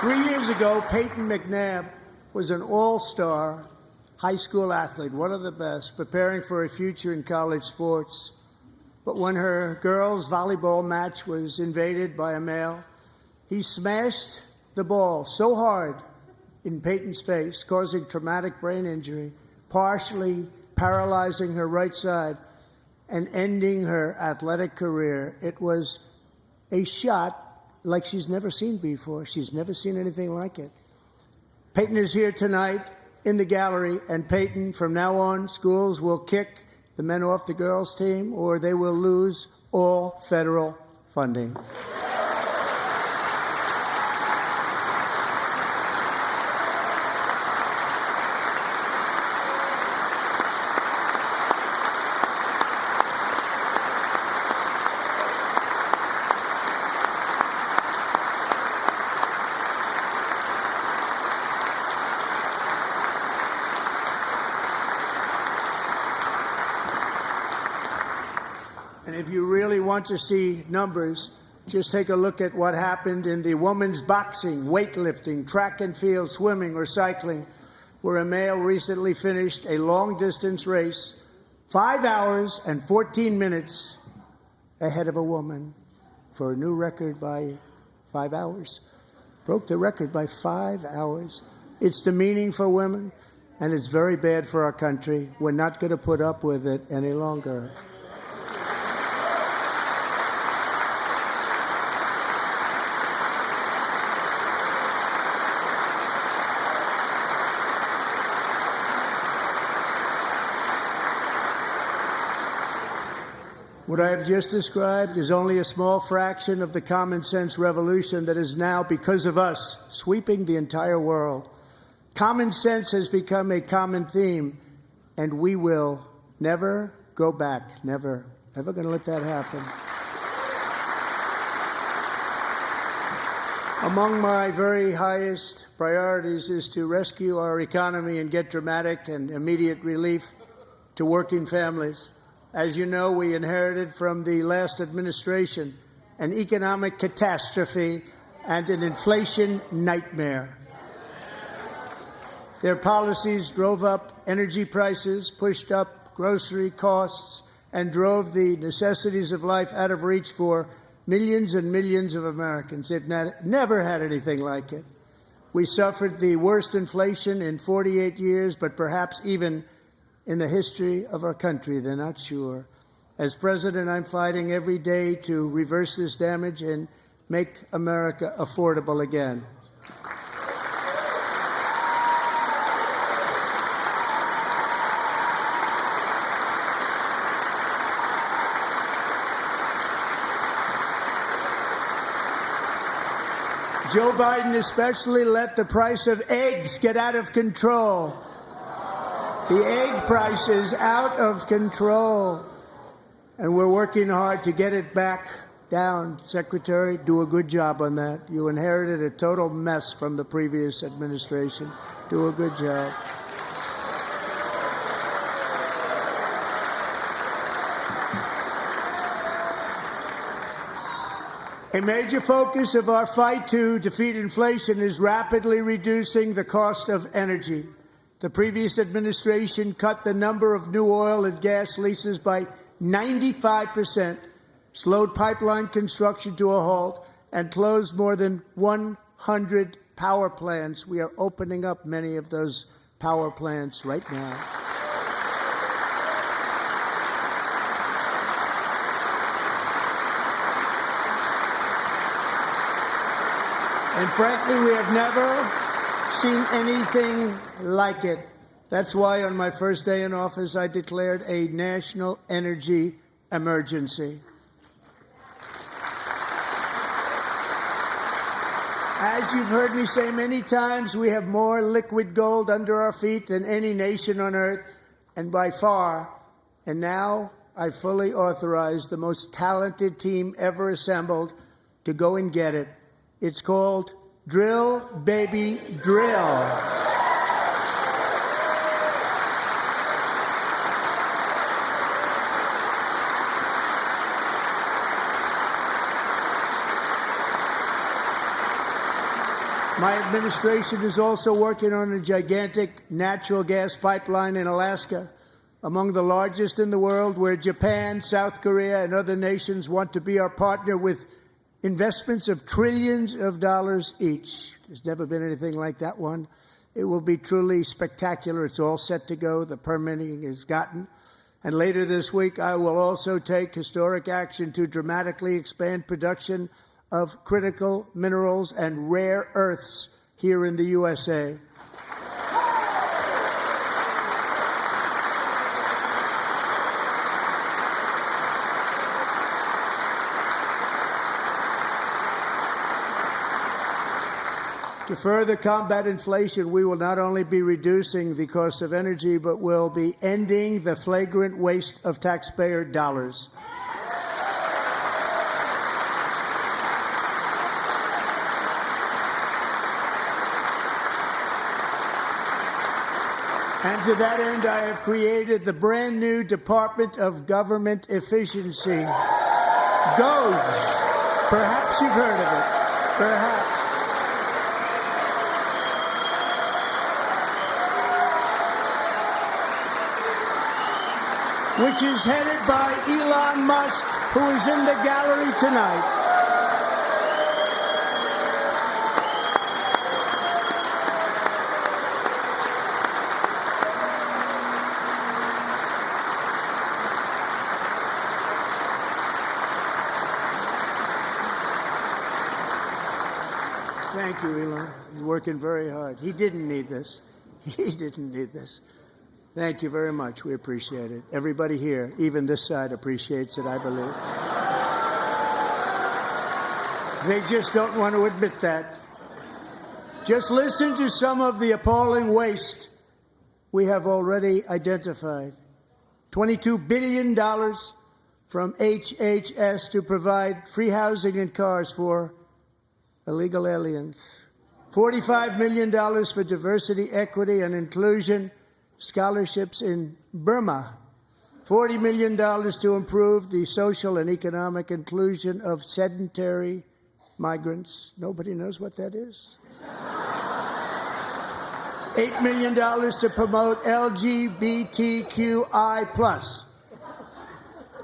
3 years ago, Peyton McNabb was an all-star high school athlete, one of the best, preparing for a future in college sports. But when her girls' volleyball match was invaded by a male, he smashed the ball so hard in Peyton's face, causing traumatic brain injury, partially paralyzing her right side and ending her athletic career. It was a shot like she's never seen before. She's never seen anything like it. Peyton is here tonight in the gallery, and Peyton, from now on, schools will kick the men off the girls' team, or they will lose all federal funding. And if you really want to see numbers, just take a look at what happened in the women's boxing, weightlifting, track and field, swimming, or cycling, where a male recently finished a long-distance race 5 hours and 14 minutes ahead of a woman for a new record by 5 hours. Broke the record by 5 hours. It's demeaning for women, and it's very bad for our country. We're not going to put up with it any longer. What I have just described is only a small fraction of the common sense revolution that is now, because of us, sweeping the entire world. Common sense has become a common theme, and we will never go back. Never. Never going to let that happen. Among my very highest priorities is to rescue our economy and get dramatic and immediate relief to working families. As you know, we inherited from the last administration an economic catastrophe and an inflation nightmare. Their policies drove up energy prices, pushed up grocery costs, and drove the necessities of life out of reach for millions and millions of Americans. They've never had anything like it. We suffered the worst inflation in 48 years, but perhaps even in the history of our country. They're not sure. As president, I'm fighting every day to reverse this damage and make America affordable again. Joe Biden especially let the price of eggs get out of control. The egg price is out of control, and we're working hard to get it back down. Secretary, do a good job on that. You inherited a total mess from the previous administration. Do a good job. A major focus of our fight to defeat inflation is rapidly reducing the cost of energy. The previous administration cut the number of new oil and gas leases by 95%, slowed pipeline construction to a halt, and closed more than 100 power plants. We are opening up many of those power plants right now. And frankly, we have never seen anything like it. That's why on my first day in office, I declared a national energy emergency. As you've heard me say many times, we have more liquid gold under our feet than any nation on earth, and by far. And now I fully authorize the most talented team ever assembled to go and get it. It's called Drill, Baby, Drill. My administration is also working on a gigantic natural gas pipeline in Alaska, among the largest in the world, where Japan, South Korea, and other nations want to be our partner with investments of trillions of dollars each. There's never been anything like that one. It will be truly spectacular. It's all set to go. The permitting is gotten. And later this week, I will also take historic action to dramatically expand production of critical minerals and rare earths here in the USA. To further combat inflation, we will not only be reducing the cost of energy, but will be ending the flagrant waste of taxpayer dollars. And to that end, I have created the brand new Department of Government Efficiency, DOGE. Perhaps you've heard of it. Perhaps. Which is headed by Elon Musk, who is in the gallery tonight. Thank you, Elon. He's working very hard. He didn't need this. He didn't need this. Thank you very much. We appreciate it. Everybody here, even this side, appreciates it, I believe. They just don't want to admit that. Just listen to some of the appalling waste we have already identified. $22 billion from HHS to provide free housing and cars for illegal aliens. $45 million for diversity, equity, and inclusion scholarships in Burma. $40 million to improve the social and economic inclusion of sedentary migrants. Nobody knows what that is. $8 million to promote LGBTQI+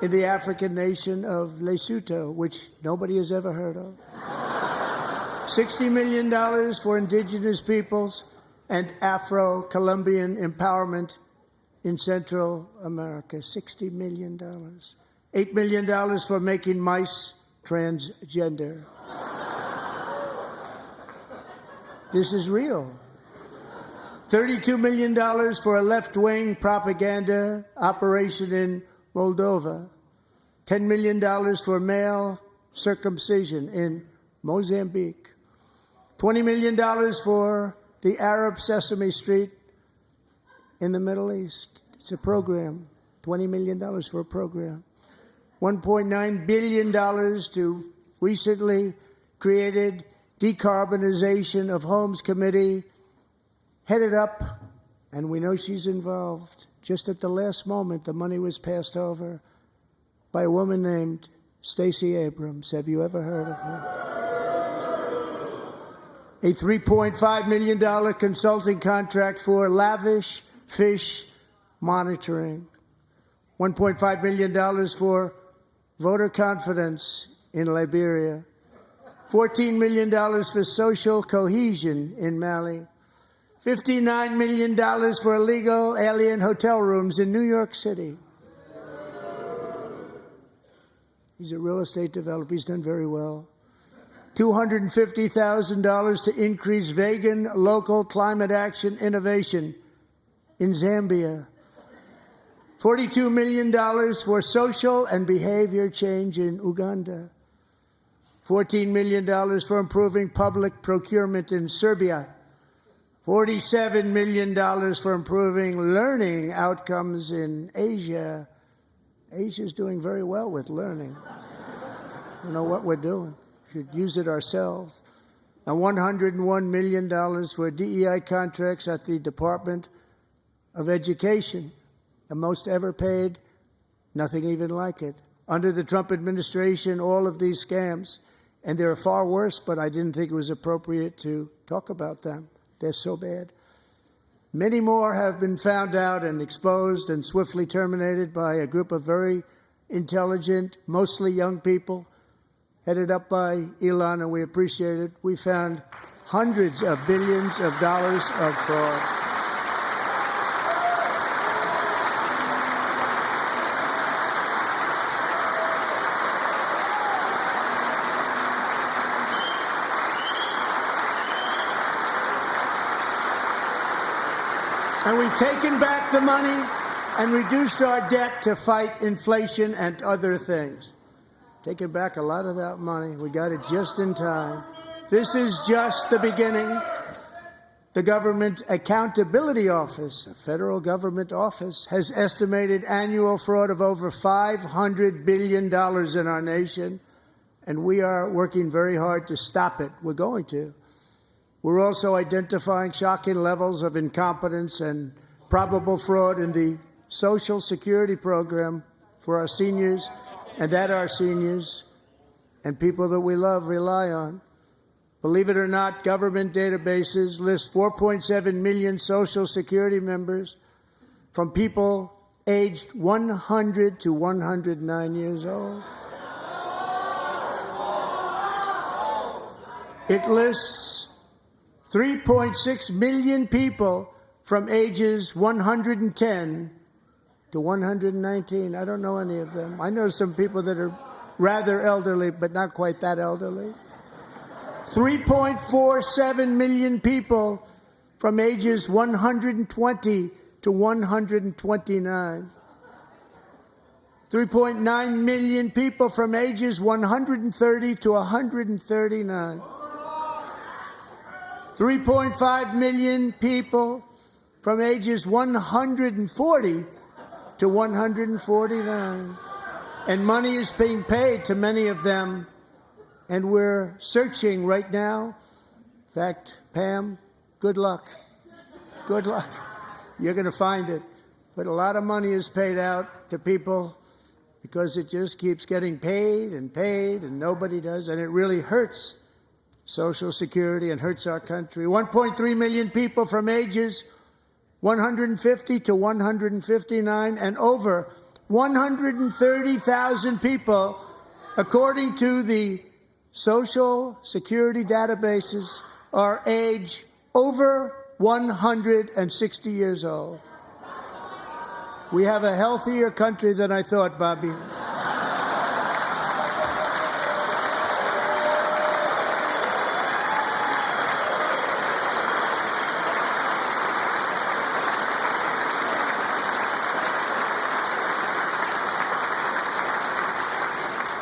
in the African nation of Lesotho, which nobody has ever heard of. $60 million for indigenous peoples and Afro-Colombian empowerment in Central America. $60 million. $8 million for making mice transgender. This is real. $32 million for a left-wing propaganda operation in Moldova. $10 million for male circumcision in Mozambique. $20 million for the Arab Sesame Street in the Middle East. It's a program. $20 million for a program. $1.9 billion to recently created Decarbonization of Homes Committee, headed up, and we know she's involved. Just at the last moment, the money was passed over by a woman named Stacey Abrams. Have you ever heard of her? A $3.5 million consulting contract for lavish fish monitoring. $1.5 million for voter confidence in Liberia. $14 million for social cohesion in Mali. $59 million for illegal alien hotel rooms in New York City. He's a real estate developer. He's done very well. $250,000 to increase vegan local climate action innovation in Zambia. $42 million for social and behavior change in Uganda. $14 million for improving public procurement in Serbia. $47 million for improving learning outcomes in Asia. Asia's doing very well with learning. You know what we're doing. Should use it ourselves. And $101 million for DEI contracts at the Department of Education, the most ever paid, nothing even like it. Under the Trump administration, all of these scams And there are far worse, but I didn't think it was appropriate to talk about them. They're so bad. Many more have been found out and exposed and swiftly terminated by a group of very intelligent, mostly young people, headed up by Elon, and we appreciate it. We found hundreds of billions of dollars of fraud. And we've taken back the money and reduced our debt to fight inflation and other things. Taken back a lot of that money. We got it just in time. This is just the beginning. The Government Accountability Office, a federal government office, has estimated annual fraud of over $500 billion in our nation, and we are working very hard to stop it. We're going to. We're also identifying shocking levels of incompetence and probable fraud in the Social Security program for our seniors, and that our seniors and people that we love rely on. Believe it or not, government databases list 4.7 million Social Security members from people aged 100 to 109 years old. It lists 3.6 million people from ages 110 to 119. I don't know any of them. I know some people that are rather elderly, but not quite that elderly. 3.47 million people from ages 120 to 129. 3.9 million people from ages 130 to 139. 3.5 million people from ages 140 to 149. And money is being paid to many of them, and we're searching right now. In fact, Pam, good luck. Good luck. You're going to find it. But a lot of money is paid out to people because it just keeps getting paid, and nobody does, and it really hurts Social Security and hurts our country. 1.3 million people from ages 150 to 159, and over 130,000 people, according to the Social Security databases, are age over 160 years old. We have a healthier country than I thought, Bobby.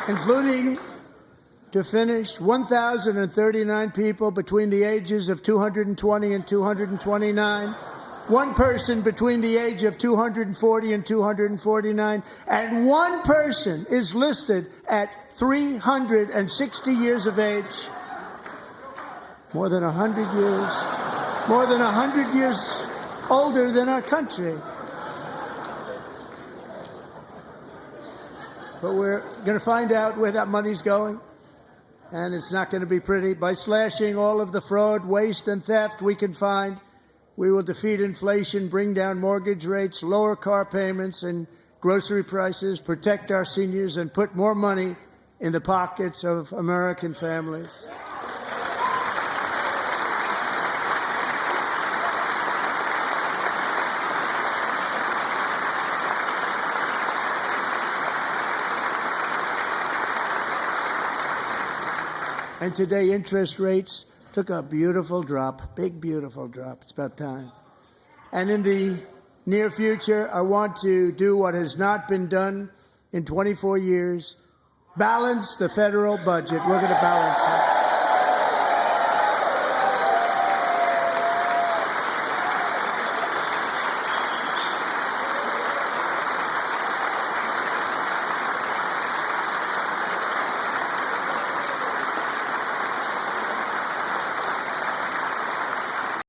Including, to finish, 1,039 people between the ages of 220 and 229, one person between the age of 240 and 249, and one person is listed at 360 years of age. More than 100 years older than our country. But we're going to find out where that money's going, and it's not going to be pretty. By slashing all of the fraud, waste, and theft we can find, we will defeat inflation, bring down mortgage rates, lower car payments and grocery prices, protect our seniors, and put more money in the pockets of American families. And today, interest rates took a beautiful drop, big, beautiful drop. It's about time. And in the near future, I want to do what has not been done in 24 years, balance the federal budget. We're going to balance it.